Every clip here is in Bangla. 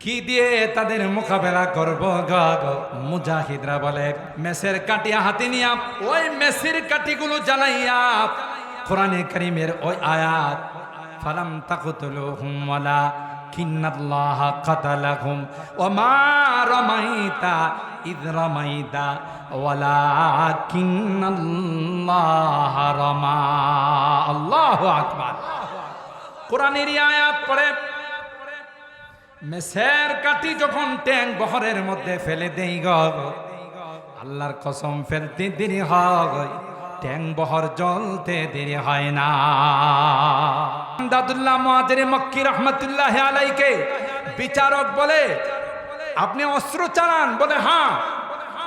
কি দিয়ে তাদের মোকাবেলা করব গো? মুজাহিদরা বলে মেসের কাটিয়া হাতে নিয়া ওই মেসির কাঠিগুলো জ্বালাইয়া কোরআনে কারীমের ওই আয়াত ফালাম তাকতুলুহুম ওয়ালা কিন্নাল্লাহ কাতালাহুম ওয়া মা রামাইতা ইয রামাইতা ওয়ালাকিন্নাল্লাহ রামা। আল্লাহু আকবার। কোরআনের আয়াত পড়ে মেসের কাঠি যখন ট্যাঙ্ক বহরের মধ্যে ফেলে দেই গো, আল্লাহর কসম ফেলতে দেরি হয়, ট্যাঙ্ক বহর জ্বলতে দেরি হয় না। দাদুল্লাহ মুআদের মক্কি রহমতুল্লাহ আলাইকে বিচারক বলে আপনি অস্ত্র চালান, বলে হ্যাঁ।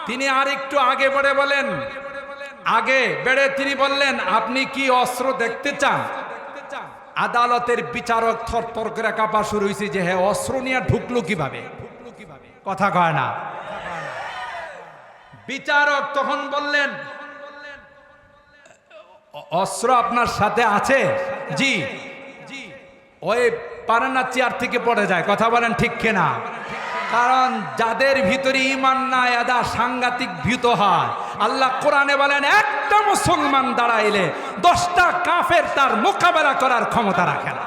তিনি আর একটু আগে বেড়ে বলেন, আগে বেড়ে তিনি বললেন আপনি কি অস্ত্র দেখতে চান? আদালতের বিচারক থরথর করে কাঁপা শুরু হয়েছে যে হ্যাঁ অস্ত্র নিয়ে ঢুকলো কিভাবে, কথা কয় না। বিচারক তখন বললেন অস্ত্র আপনার সাথে আছে? জি। ওই পারেনা চেয়ার থেকে পড়ে যায়, কথা বলেন ঠিক কিনা? কারণ যাদের ভিতরে ঈমান নাই এরা সাংঘাতিক ভীত হয়। আল্লাহ কোরআনে বলেন একটা মুসলমান দাঁড়াইলে 10টা কাফের তার মোকাবেলা করার ক্ষমতা রাখে না।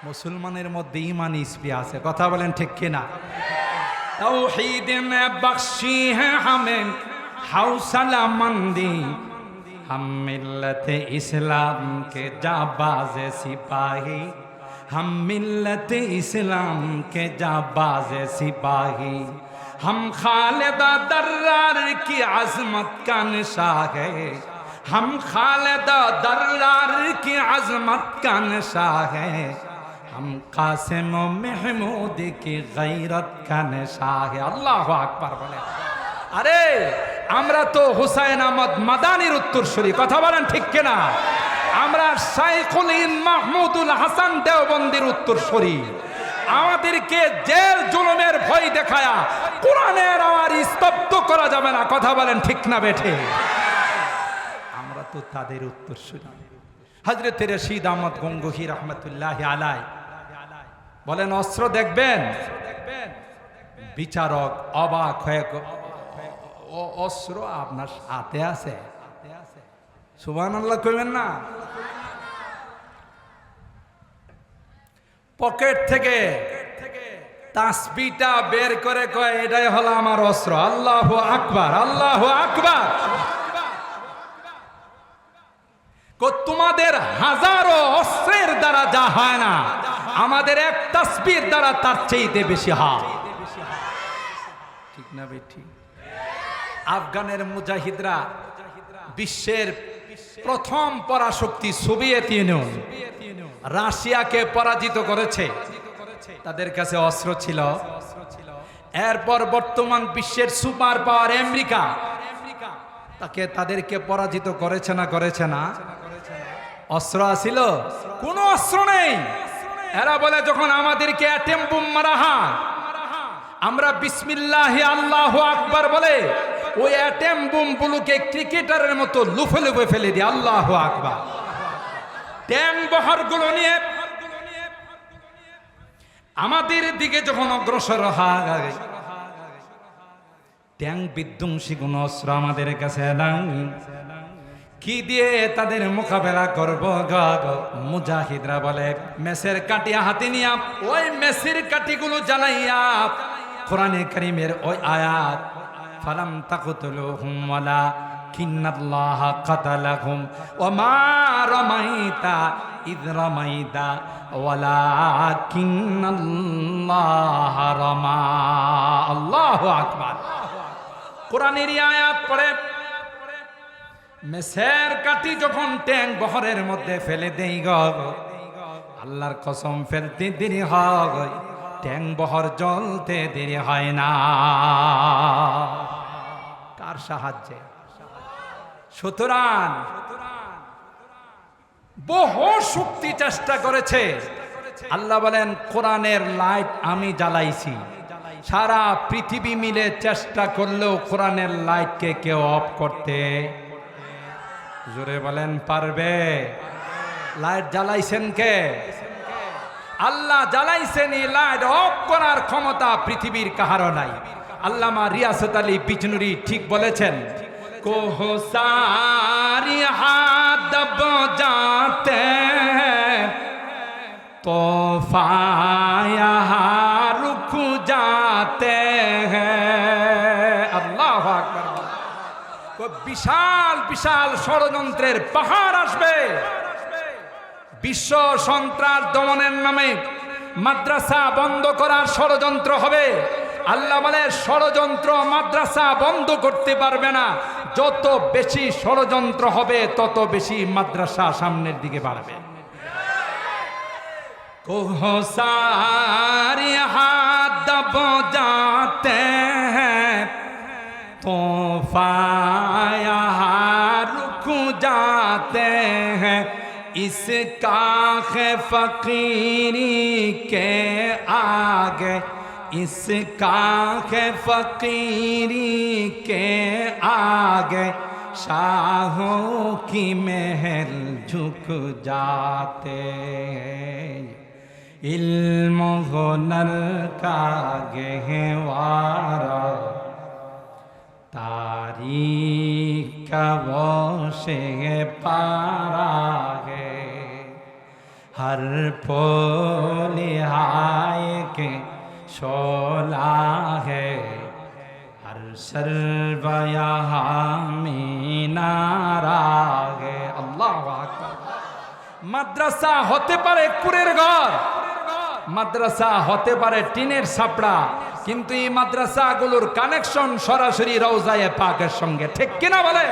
মুসলমানের মধ্যে ঈমান ইসপি আছে, কথা বলেন ঠিক কিনা? তাওহীদ মে বখশি হ্যায় হামেं हौसला मंदी, हम मिल्लत इस्लाम के जाबाज सिपाही, हम मिल्लत इस्लाम के जाबाज सिपाही, हम खालिदा दर्रार की अजमत का निशा है, हम खालिदा दर्रार की अजमत का निशा है, हम कासिम महमूद की गैरत का निशा है। अल्लाह আকবার বলে। আরে আমরা তো হুসাইন আহমদ মাদানির উত্তরসূরি, কথা বলেন ঠিক কিনা? আমরা শাইখুল ইন মাহমুদুল হাসান দেওবন্দির উত্তরসূরি। আমাদেরকে জেল জুলুমের ভয় দেখায়া কোরআনের আওয়াজ স্তব্ধ করা যাবে না, কথা বলেন ঠিক না বেঠে? আমরা তো তাদের উত্তরসূরি। হযরত রশিদ আহমদ গঙ্গোহী রহমতুল্লাহি আলাইহি বলেন অস্ত্র দেখবেন? বিচারক অবাক হয়ে ও অস্ত্র আপনার হাতে আছে? সুবহানাল্লাহ কইবেন না? পকেট থেকে তাসবিহটা বের করে কয় এটাই হলো আমার অস্ত্র। আল্লাহু আকবার, আল্লাহু আকবার। তোমাদের হাজারো অস্ত্রের দ্বারা যা হয় না, আমাদের এক তাসবিহর দ্বারা তার চাইতে বেশি হয়, ঠিক না বেঠি? আফগানের মুজাহিদরা বিশ্বের প্রথম পরাশক্তি সোভিয়েত ইউনিয়ন রাশিয়াকে পরাজিত করেছে, তাদের কাছে অস্ত্র ছিল। এরপর বর্তমান বিশ্বের সুপার পাওয়ার আমেরিকা তাদেরকে পরাজিত করেছে না? করেছে না? অস্ত্র আছিল? কোনো অস্ত্র নেই। এরা বলে যখন আমাদেরকে অ্যাটম বোম মারা হয়, আমরা বিসমিল্লাহি আল্লাহু আকবার বলে ওই অ্যাটম বোম গুলোকে ক্রিকেটারের মতো লুফে লুফে ফেলে দিই। আল্লাহু আকবার। ট্যাঙ্ক বহর গুলো নিয়ে আমাদের দিকে যখন অগ্রসর হয়, ট্যাঙ্ক বিধ্বংসী কোন অস্ত্র আমাদের কাছে নাই। কি দিয়ে তাদের মোকাবেলা করব গো? মুজাহিদরা বলে মেসের কাটিয়া হাতে নিয়া ওই মেসির কাঠিগুলো জ্বালাইয়া কোরআনে কারীমের ওই আয়াত ফালাম তাকতুলুহুম ওয়ালা কিন্নাল্লাহ কাতালাহুম ওয়া মা রামাইতা ইয রামাইতা ওয়ালাকিন্নাল্লাহ রামা। আল্লাহু আকবার। কোরআনের আয়াত পড়ে মেসের কাঠি যখন ট্যাঙ্ক বহরের মধ্যে ফেলে দেই গো, আল্লাহর কসম ফেলতে দেরি হয়, ট্যাঙ্ক বহর জ্বলতে দেরি হয় না। কার সাহায্যে? সুতরাং বহু শক্তি চেষ্টা করেছে। আল্লাহ বলেন কোরআনের লাইট আমি জ্বালাইছি, সারা পৃথিবী মিলে চেষ্টা করলেও কোরআনের লাইটকে কেউ অফ করতে, জোরে বলেন পারবে? লাইট জ্বালাইছেন কে? আল্লাহ জ্বালাইছেন এই লাইট অফ করার ক্ষমতা পৃথিবীর কাহারও নাই। আল্লামা রিয়াসত আলী বিজনুরি ঠিক বলেছেন, কোহো সারি হাত দব যাতে তোফায়া রুক যাতে হ্যাঁ। আল্লাহু আকবার। বিশাল বিশাল ষড়যন্ত্রের পাহাড় আসবে। বিশ্ব সন্ত্রাস দমনের নামে মাদ্রাসা বন্ধ করার ষড়যন্ত্র হবে। আল্লাহ বলে ষড়যন্ত্র মাদ্রাসা বন্ধ করতে পারবে না। যত বেশি ষড়যন্ত্র হবে তত বেশি মাদ্রাসা সামনের দিকে বাড়বে। কোহো সারি হাত দব যাতে হ্যাঁ তোফায়া रुक जाते हैं इसका है फकीरी के आगे इसका है फकीरी के आगे शाहों की महल झुक जाते हैं इल्म हुनर का गहवारा तारीख का वो से पारा है हर पोलिहाय के शोला है हर सर्वया मीनारा है। अल्लाह আকবার। মাদ্রাসা হতে পারে কুড়ের ঘর, মাদ্রাসা হতে পারে টিনের ছাপড়া, কিন্তু এই মাদ্রাসাগুলোর কানেকশন সরাসরি রওজায়ে পাকের সঙ্গে, ঠিক কিনা বলে?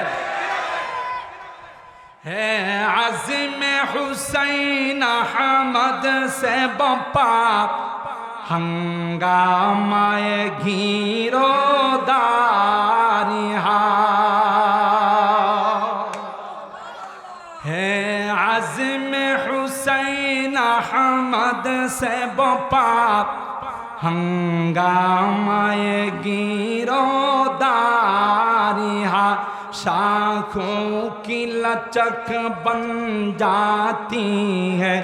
হ্যাঁ, আজিমে হুসাইন আহমদ সে বাপা হঙ্গামায়ে ঘিরো দারিহা হ্যাঁ আজিমে হুসাইন আহমদ সে বাপা हंगामाए गिरोदारिहा शाखों की लचक बन जाती है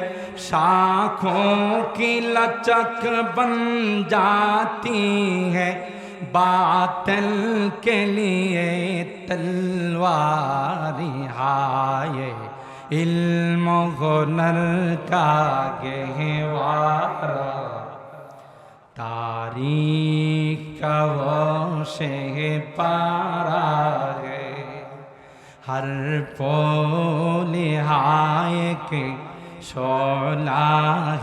शाखों की लचक बन जाती है बातिल के लिए तलवारी हाय इल्म हुनर का गहवारा तारीख का वो से पारा है हर पोलिहाय के शोला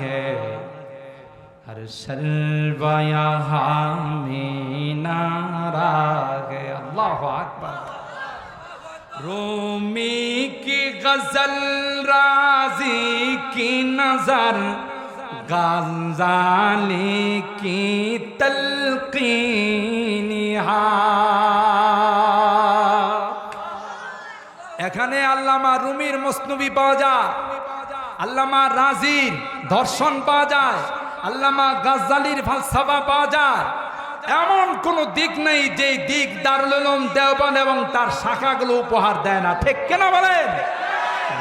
है हर सर्वया मीनारा है। अल्लाहु अकबर। रूमी की गजल राजी की नजर गाज़ाली की तलकीनिहा এখানে আল্লামা রুমির মসনবি পাওয়া যায়, আল্লামা রাজির দর্শন পাওয়া যায়, আল্লামা গাজ্জালির ফালসাফা পাওয়া যায়। এমন কোন দিক নেই যে দিক দারুল উলুম দেওবন্দ এবং তার শাখাগুলো উপহার দেয় না, ঠিক কেন বলেন?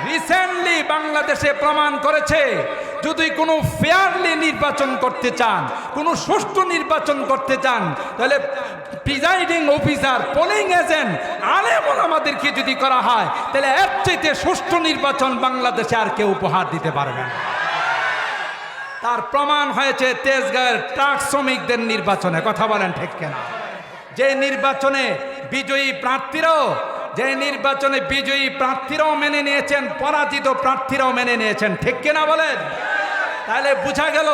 রিসেন্টলি বাংলাদেশে প্রমাণ করেছে যদি কোনো ফেয়ারলি নির্বাচন করতে চান, কোনো সুষ্ঠু নির্বাচন করতে চান, তাহলে প্রিজাইডিং অফিসার, পোলিং এজেন্ট, আলেম ওলামাদেরকে যদি করা হয়, তাহলে এর চাইতে সুষ্ঠু নির্বাচন বাংলাদেশে আর কেউ উপহার দিতে পারবে না। তার প্রমাণ হয়েছে তেজগাঁওয়ের ট্রাক শ্রমিকদের নির্বাচনে। কথা বলেন ঠিক কিনা? যে নির্বাচনে বিজয়ী প্রার্থীরাও মেনে নিয়েছেন, পরাজিত প্রার্থীরাও মেনে নিয়েছেন, ঠিক কিনা বলেন? তাহলে বোঝা গেল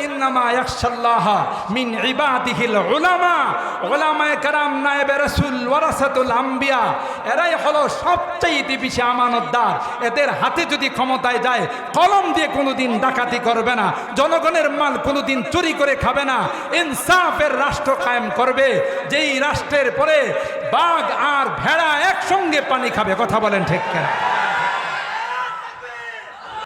ইন্নামা ইয়াখশাল্লাহ মিন ইবাদিহিল উলামা। উলামায়ে কেরাম নায়েবে রাসূল ওয়ারাসাতুল আম্বিয়া, এরাই হলো সবচেয়ে বেশি আমানতদার। এদের হাতে যদি ক্ষমতায় যায়, কলম দিয়ে কোনোদিন ডাকাতি করবে না, জনগণের মাল কোনোদিন চুরি করে খাবে না, ইনসাফের রাষ্ট্র কায়েম করবে, যেই রাষ্ট্রের পরে বাঘ আর ভেড়া একসঙ্গে পানি খাবে। কথা বলেন ঠিক কিনা?